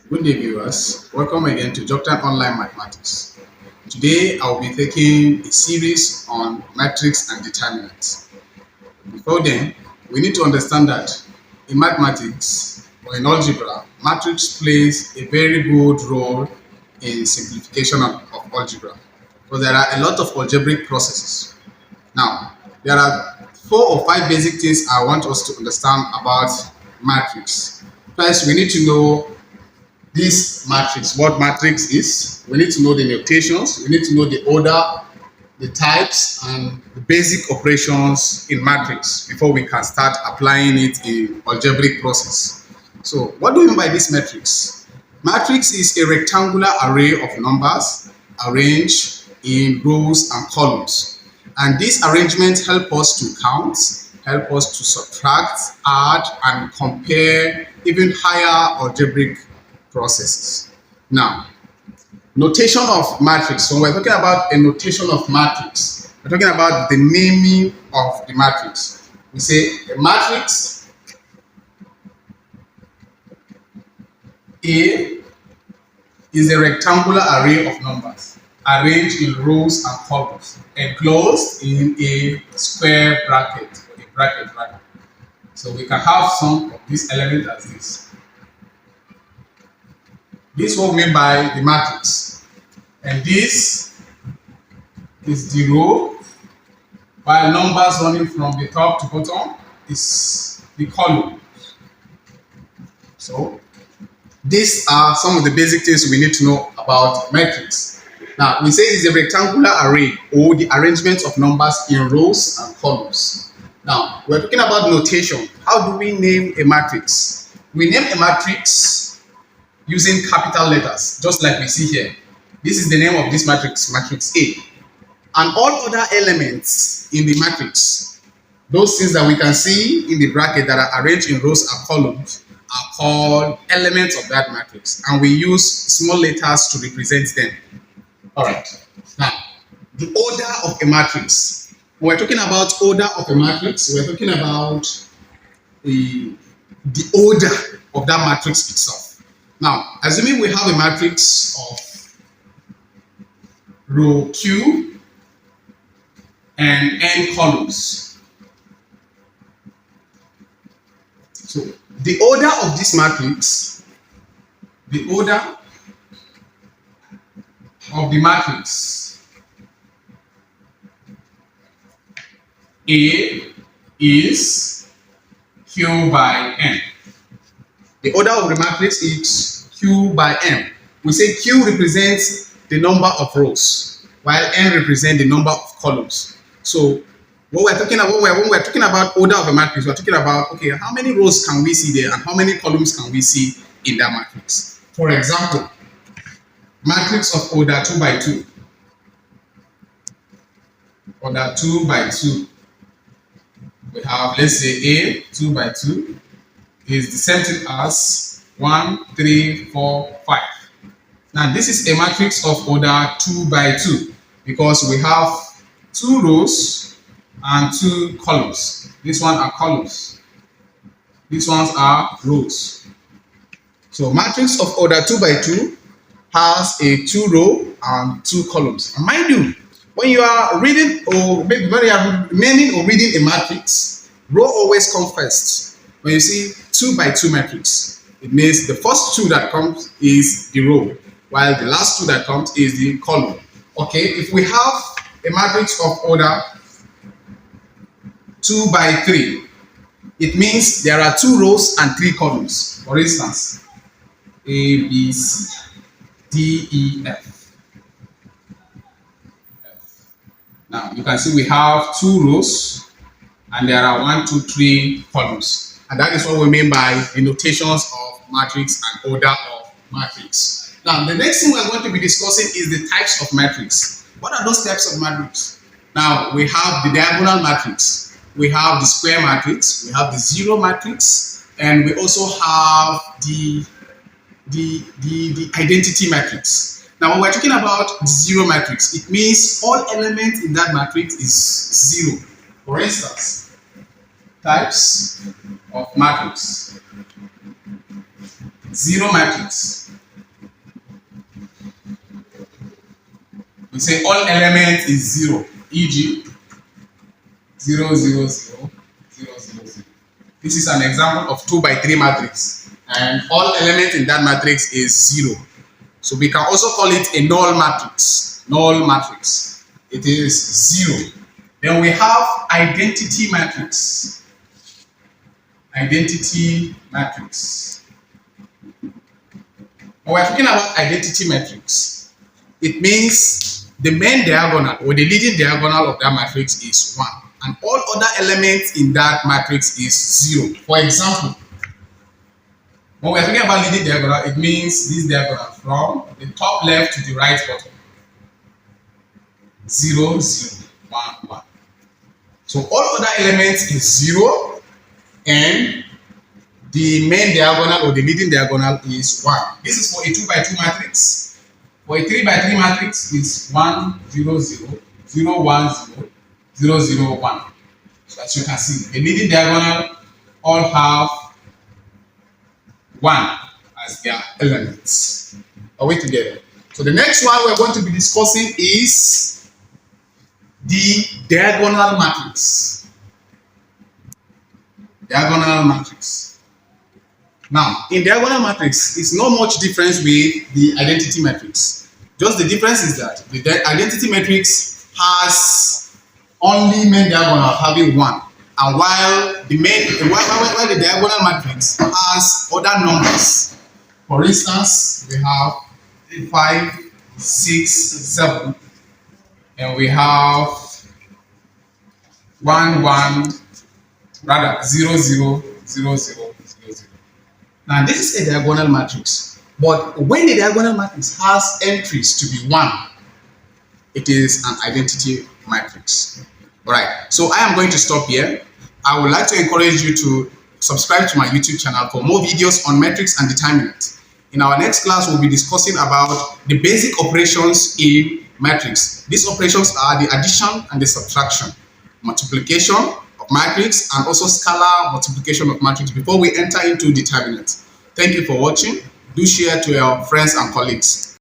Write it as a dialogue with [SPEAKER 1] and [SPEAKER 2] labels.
[SPEAKER 1] Good day, viewers. Welcome again to Joktan Online Mathematics. Today, I'll be taking a series on matrix and determinants. Before then, we need to understand that in mathematics or in algebra, matrix plays a very good role in simplification of algebra because there are a lot of algebraic processes. Now, there are 4 or 5 basic things I want us to understand about matrix. First, we need to know this matrix, what matrix is. We need to know the notations, we need to know the order, the types, and the basic operations in matrix before we can start applying it in algebraic process. So what do we mean by this matrix? Matrix is a rectangular array of numbers arranged in rows and columns. And these arrangements help us to count, help us to subtract, add, and compare even higher algebraic processes. Now, notation of matrix. So when we're talking about a notation of matrix, we're talking about the naming of the matrix. We say a matrix A is a rectangular array of numbers arranged in rows and columns, enclosed in a square bracket or a bracket rather. So we can have some of these elements as this. This is what we mean by the matrix. And this is the row, while numbers running from the top to bottom is the column. So these are some of the basic things we need to know about matrix. Now, we say it's a rectangular array or the arrangement of numbers in rows and columns. Now, we're talking about notation. How do we name a matrix? We name a matrix using capital letters, just like we see here. This is the name of this matrix, matrix A. And all other elements in the matrix, those things that we can see in the bracket that are arranged in rows and columns, are called elements of that matrix. And we use small letters to represent them. All right. Now, the order of a matrix. When we're talking about order of a matrix, we're talking about the order of that matrix itself. Now, assuming we have a matrix of row Q and n columns. So, the order of this matrix, the order of the matrix A is Q by n. The order of the matrix is Q by m. We say Q represents the number of rows, while n represents the number of columns. So what we're talking about when we're talking about order of a matrix, we're talking about, okay, how many rows can we see there and how many columns can we see in that matrix? For example, matrix of order 2 by 2. Order 2 by 2. We have, let's say, A 2 by 2 is the same thing as 1, 3, 4, 5. Now, this is a matrix of order 2 by 2 because we have 2 rows and 2 columns. These ones are columns. These ones are rows. So, matrix of order 2 by 2 has a 2 row and 2 columns. And mind you, when you are reading or maybe when you are naming or reading a matrix, row always comes first. When you see 2 by 2 matrix, it means the first 2 that comes is the row, while the last 2 that comes is the column. Okay, if we have a matrix of order 2 by 3, it means there are 2 rows and 3 columns. For instance, A, B, C, D, E, F. Now you can see we have 2 rows and there are 1, 2, 3 columns. And that is what we mean by the notations of matrix and order of matrix. Now the next thing we're going to be discussing is the types of matrix. What are those types of matrix? Now we have the diagonal matrix, we have the square matrix, we have the zero matrix, and we also have the identity matrix. Now, when we're talking about the zero matrix, it means all elements in that matrix is 0. For instance, types of matrix. Zero matrix. We say all elements is 0, e.g. 0, 0, 0, 0, 0, 0. This is an example of 2 by 3 matrix, and all elements in that matrix is 0. So we can also call it a null matrix. Null matrix. It is 0. Then we have identity matrix. Identity matrix. When we're talking about identity matrix, it means the main diagonal or the leading diagonal of that matrix is 1, and all other elements in that matrix is 0. For example, when we're talking about leading diagonal, it means this diagonal from the top left to the right bottom. 0, 0, 1, 1. So all other elements is 0, and the main diagonal or the leading diagonal is 1. This is for a 2 by 2 matrix. For a 3 by 3 matrix is 1, 0, 0, 0, 1, 0, 0, 0, 1. So as you can see, the leading diagonal all have 1 as their elements. Are we together? So the next one we're going to be discussing is the diagonal matrix. Diagonal matrix. Now, in diagonal matrix, it's not much difference with the identity matrix. Just the difference is that the identity matrix has only main diagonal having 1, and while the diagonal matrix has other numbers. For instance, we have 5, 6, 7, and we have 1, 1, rather 0, 0, 0, 0, 0, 0. Now this is a diagonal matrix, but when the diagonal matrix has entries to be 1, it is an identity matrix. Alright, so I am going to stop here. I would like to encourage you to subscribe to my YouTube channel for more videos on metrics and determinants. In our next class, we'll be discussing about the basic operations in matrix. These operations are the addition and the subtraction, multiplication of matrix, and also scalar multiplication of matrix before we enter into determinants. Thank you for watching. Do share to your friends and colleagues.